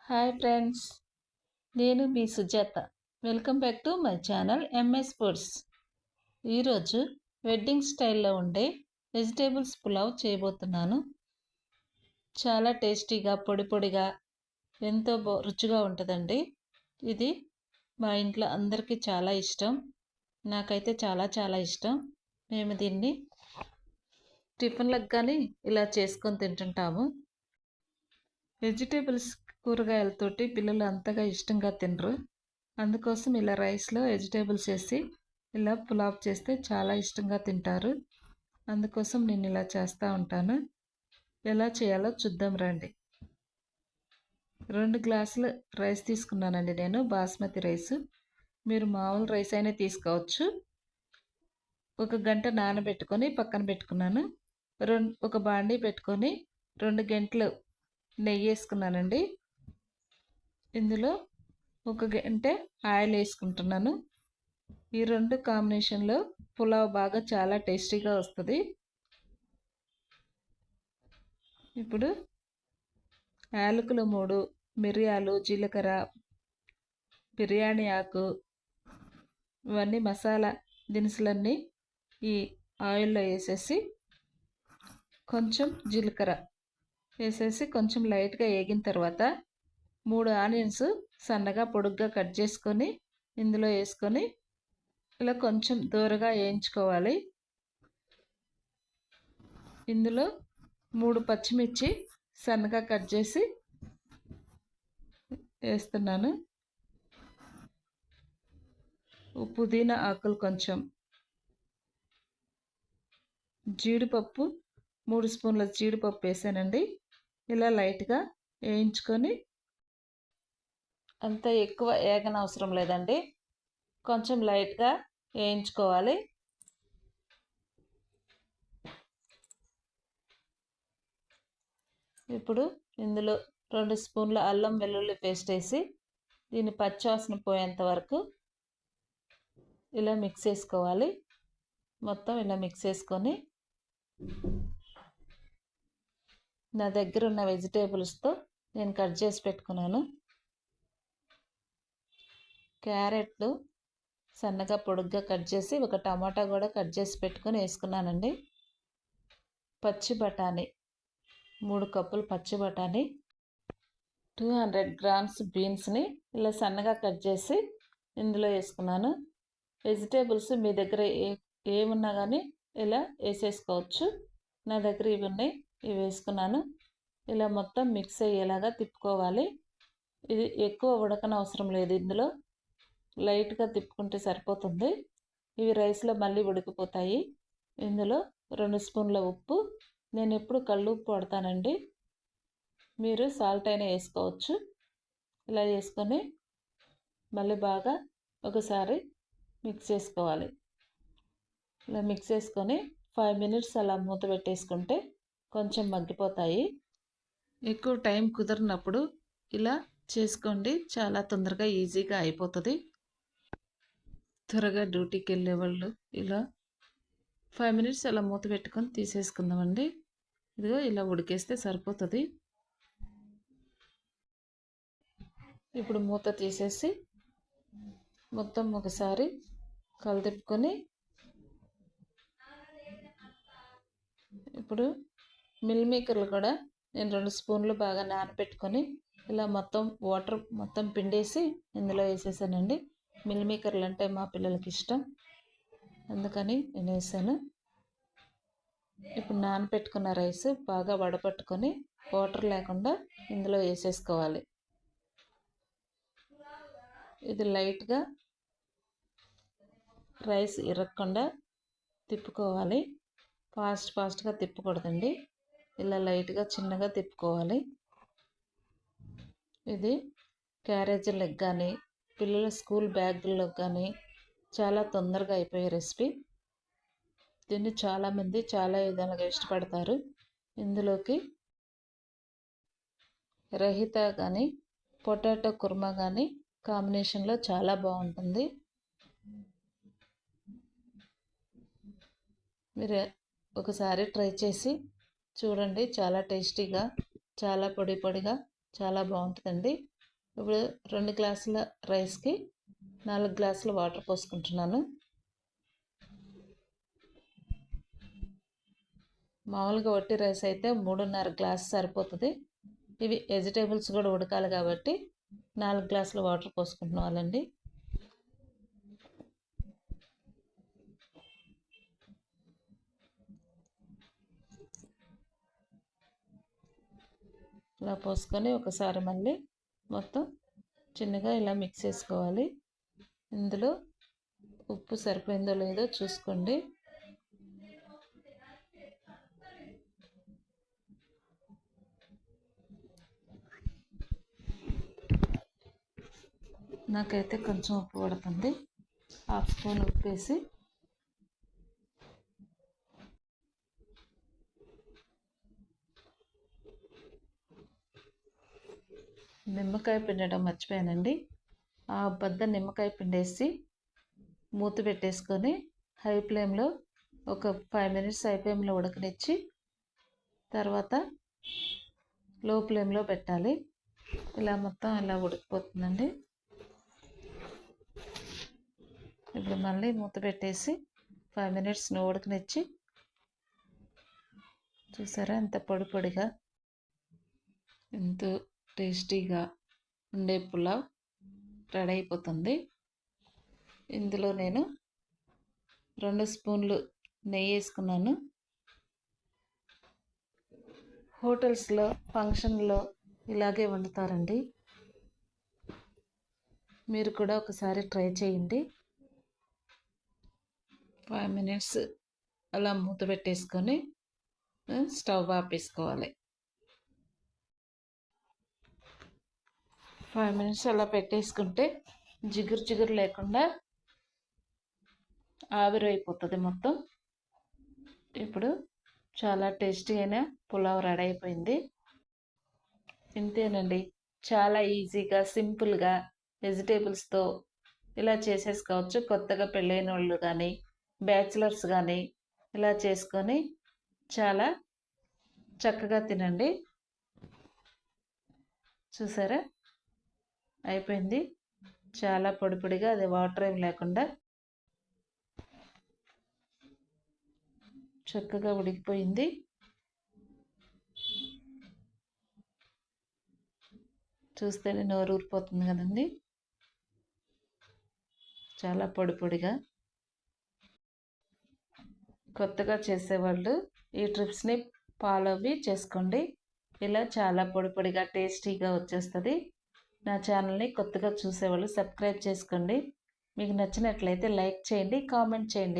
Hi friends, నేను మీ Sujatha. Welcome back to my channel MS foods. ఈరోజు వెడ్డింగ్ స్టైల్లో ఉండే వెజిటేబుల్స్ పులావ్ చేయబోతున్నాను. చాలా టేస్టీగా పొడి పొడిగా ఎంతో రుచిగా ఉంటుందండి. ఇది మా ఇంట్లో అందరికీ చాలా ఇష్టం. నాకైతే చాలా చాలా ఇష్టం. మేము దీన్ని టిఫిన్లకు కానీ ఇలా చేసుకొని తింటుంటాము. వెజిటేబుల్స్ కూరగాయలతోటి పిల్లలు అంతగా ఇష్టంగా తినరు. అందుకోసం ఇలా రైస్లో వెజిటేబుల్స్ వేసి ఇలా పులావ్ చేస్తే చాలా ఇష్టంగా తింటారు. అందుకోసం నేను ఇలా చేస్తూ ఉంటాను. ఎలా చేయాలో చూద్దాం రండి. 2 గ్లాసులు రైస్ తీసుకున్నానండి నేను, బాస్మతి రైస్. మీరు మామూలు రైస్ అయినా తీసుకోవచ్చు. 1 గంట నానబెట్టుకొని పక్కన పెట్టుకున్నాను. ఒక బాండీ పెట్టుకొని 2 గంటలు నెయ్యి వేసుకున్నానండి. ఇందులో 1 గంట ఆయిల్ వేసుకుంటున్నాను. ఈ 2 కాంబినేషన్లో పులావ్ బాగా చాలా టేస్టీగా వస్తుంది. ఇప్పుడు యాలకులు 3, మిరియాలు, జీలకర్ర, బిర్యానీ ఆకు, ఇవన్నీ మసాలా దినుసులన్నీ ఈ ఆయిల్లో వేసేసి కొంచెం జీలకర్ర వేసేసి కొంచెం లైట్గా వేగిన తర్వాత 3 ఆనియన్స్ సన్నగా పొడుగ్గా కట్ చేసుకొని ఇందులో వేసుకొని ఇలా కొంచెం దూరగా వేయించుకోవాలి. ఇందులో 3 పచ్చిమిర్చి సన్నగా కట్ చేసి వేస్తున్నాను. పుదీనా ఆకులు కొంచెం, జీడిపప్పు 3 స్పూన్ల జీడిపప్పు వేసానండి. ఇలా లైట్గా వేయించుకొని, అంత ఎక్కువ వేగనవసరం లేదండి, కొంచెం లైట్గా వేయించుకోవాలి. ఇప్పుడు ఇందులో 2 స్పూన్ల అల్లం వెల్లుల్లి పేస్ట్ వేసి దీన్ని పచ్చివాసన పోయేంత వరకు ఇలా మిక్స్ చేసుకోవాలి. మొత్తం ఇలా మిక్స్ చేసుకొని నా దగ్గర ఉన్న వెజిటేబుల్స్తో నేను కట్ చేసి పెట్టుకున్నాను. క్యారెట్లు సన్నగా పొడుగ్గా కట్ చేసి, ఒక టమాటా కూడా కట్ చేసి పెట్టుకొని వేసుకున్నానండి. పచ్చి బఠానీ 3 కప్పులు పచ్చి బఠానీ, 200 గ్రామ్స్ బీన్స్ని ఇలా సన్నగా కట్ చేసి ఇందులో వేసుకున్నాను. వెజిటేబుల్స్ మీ దగ్గర ఏమున్నా కానీ ఇలా వేసేసుకోవచ్చు. నా దగ్గర ఇవి ఉన్నాయి, ఇవి వేసుకున్నాను. ఇలా మొత్తం మిక్స్ అయ్యేలాగా తిప్పుకోవాలి. ఇది ఎక్కువ ఉడకనవసరం లేదు, ఇందులో లైట్గా తిప్పుకుంటే సరిపోతుంది. ఇవి రైస్లో మళ్ళీ ఉడికిపోతాయి. ఇందులో 2 స్పూన్ల ఉప్పు, నేను ఎప్పుడు కళ్ళు ఉప్పు వాడతానండి, మీరు సాల్ట్ అయినా వేసుకోవచ్చు. ఇలా వేసుకొని మళ్ళీ బాగా ఒకసారి మిక్స్ చేసుకోవాలి. ఇలా మిక్స్ చేసుకొని 5 మినిట్స్ అలా మూత పెట్టేసుకుంటే కొంచెం మగ్గిపోతాయి. ఎక్కువ టైం కుదిరినప్పుడు ఇలా చేసుకోండి, చాలా తొందరగా ఈజీగా అయిపోతుంది. త్వరగా డ్యూటీకి వెళ్ళే వాళ్ళు ఇలా 5 మినిట్స్ అలా మూత పెట్టుకొని తీసేసుకుందామండి. ఇదిగో ఇలా ఉడికేస్తే సరిపోతుంది. ఇప్పుడు మూత తీసేసి మొత్తం ఒకసారి కలదిప్పుకొని, ఇప్పుడు మిల్ మేకర్లు కూడా నేను 2 స్పూన్లు బాగా నానబెట్టుకొని ఇలా మొత్తం వాటర్ మొత్తం పిండేసి ఇందులో వేసేసానండి. మిల్ మేకర్లు అంటే మా పిల్లలకి ఇష్టం, అందుకని నేను వేసాను. ఇప్పుడు నానబెట్టుకున్న రైస్ బాగా వడపట్టుకొని వాటర్ లేకుండా ఇందులో వేసేసుకోవాలి. ఇది లైట్గా రైస్ ఇరగకుండా తిప్పుకోవాలి. ఫాస్ట్గా తిప్పకూడదండి, ఇలా లైట్గా చిన్నగా తిప్పుకోవాలి. ఇది క్యారేజీలకు కానీ పిల్లల స్కూల్ బ్యాగుల్లో కానీ చాలా తొందరగా అయిపోయే రెసిపీ. దీన్ని చాలామంది చాలా విధాలుగా ఇష్టపడతారు. ఇందులోకి రహితా కానీ పొటాటో కుర్మా కానీ కాంబినేషన్లో చాలా బాగుంటుంది. మీరు ఒకసారి ట్రై చేసి చూడండి, చాలా టేస్టీగా, చాలా పొడి పొడిగా చాలా బాగుంటుందండి. ఇప్పుడు 2 గ్లాసుల రైస్కి 4 గ్లాసుల వాటర్ పోసుకుంటున్నాను. మామూలుగా వట్టి రైస్ అయితే 3.5 గ్లాసు సరిపోతుంది. ఇవి వెజిటేబుల్స్ కూడా ఉడకాలి కాబట్టి 4 గ్లాసుల వాటర్ పోసుకుంటున్నానండి. ఇలా పోసుకొని ఒకసారి మళ్ళీ మొత్తం చిన్నగా ఇలా మిక్స్ చేసుకోవాలి. ఇందులో ఉప్పు సరిపోయిందో లేదో చూసుకోండి. నాకైతే కొంచెం ఉప్పు పడుతుంది. హాఫ్ స్పూన్ ఉప్పు వేసి నిమ్మకాయ పిండడం మర్చిపోయానండి. ఆ బద్ద నిమ్మకాయ పిండేసి మూత పెట్టేసుకొని హై ఫ్లేమ్లో ఒక 5 మినిట్స్ హై ఫ్లేమ్లో ఉడకనిచ్చి తర్వాత లో ఫ్లేమ్లో పెట్టాలి. ఇలా మొత్తం ఇలా ఉడికిపోతుందండి. ఇప్పుడు మళ్ళీ మూత పెట్టేసి 5 మినిట్స్ ఉడకనిచ్చి చూసారా ఎంత పొడి పొడిగా ఎంతో టేస్టీగా ఉండే పులావ్ రెడీ అయిపోతుంది. ఇందులో నేను 2 స్పూన్లు నెయ్యి వేసుకున్నాను. హోటల్స్లో ఫంక్షన్లో ఇలాగే వండుతారండి. మీరు కూడా ఒకసారి ట్రై చేయండి. 5 మినిట్స్ అలా మూత పెట్టేసుకొని స్టవ్ ఆపేసుకోవాలి. 5 మినిట్స్ అలా పెట్టేసుకుంటే జిగురు జిగురు లేకుండా ఆవిరి అయిపోతుంది మొత్తం. ఇప్పుడు చాలా టేస్టీ అయిన పులావ్ రెడీ అయిపోయింది. ఇంతేనండి, చాలా ఈజీగా సింపుల్గా వెజిటేబుల్స్తో ఇలా చేసేసుకోవచ్చు. కొత్తగా పెళ్ళైన వాళ్ళు కానీ బ్యాచిలర్స్ కానీ ఇలా చేసుకొని చాలా చక్కగా తినండి. చూసారా అయిపోయింది. చాలా పొడి పొడిగా, అది వాటర్ ఏం లేకుండా చక్కగా ఉడికిపోయింది. చూస్తేనే నోరు ఊరిపోతుంది కదండి. చాలా పొడి పొడిగా. కొత్తగా చేసేవాళ్ళు ఈ ట్రిప్స్ని ఫాలో అవి చేసుకోండి. ఇలా చాలా పొడి పొడిగా టేస్టీగా వచ్చేస్తుంది. నా ఛానల్ని కొత్తగా చూసేవాళ్ళు సబ్స్క్రైబ్ చేసుకోండి. మీకు నచ్చినట్లయితే లైక్ చేయండి, కామెంట్ చేయండి.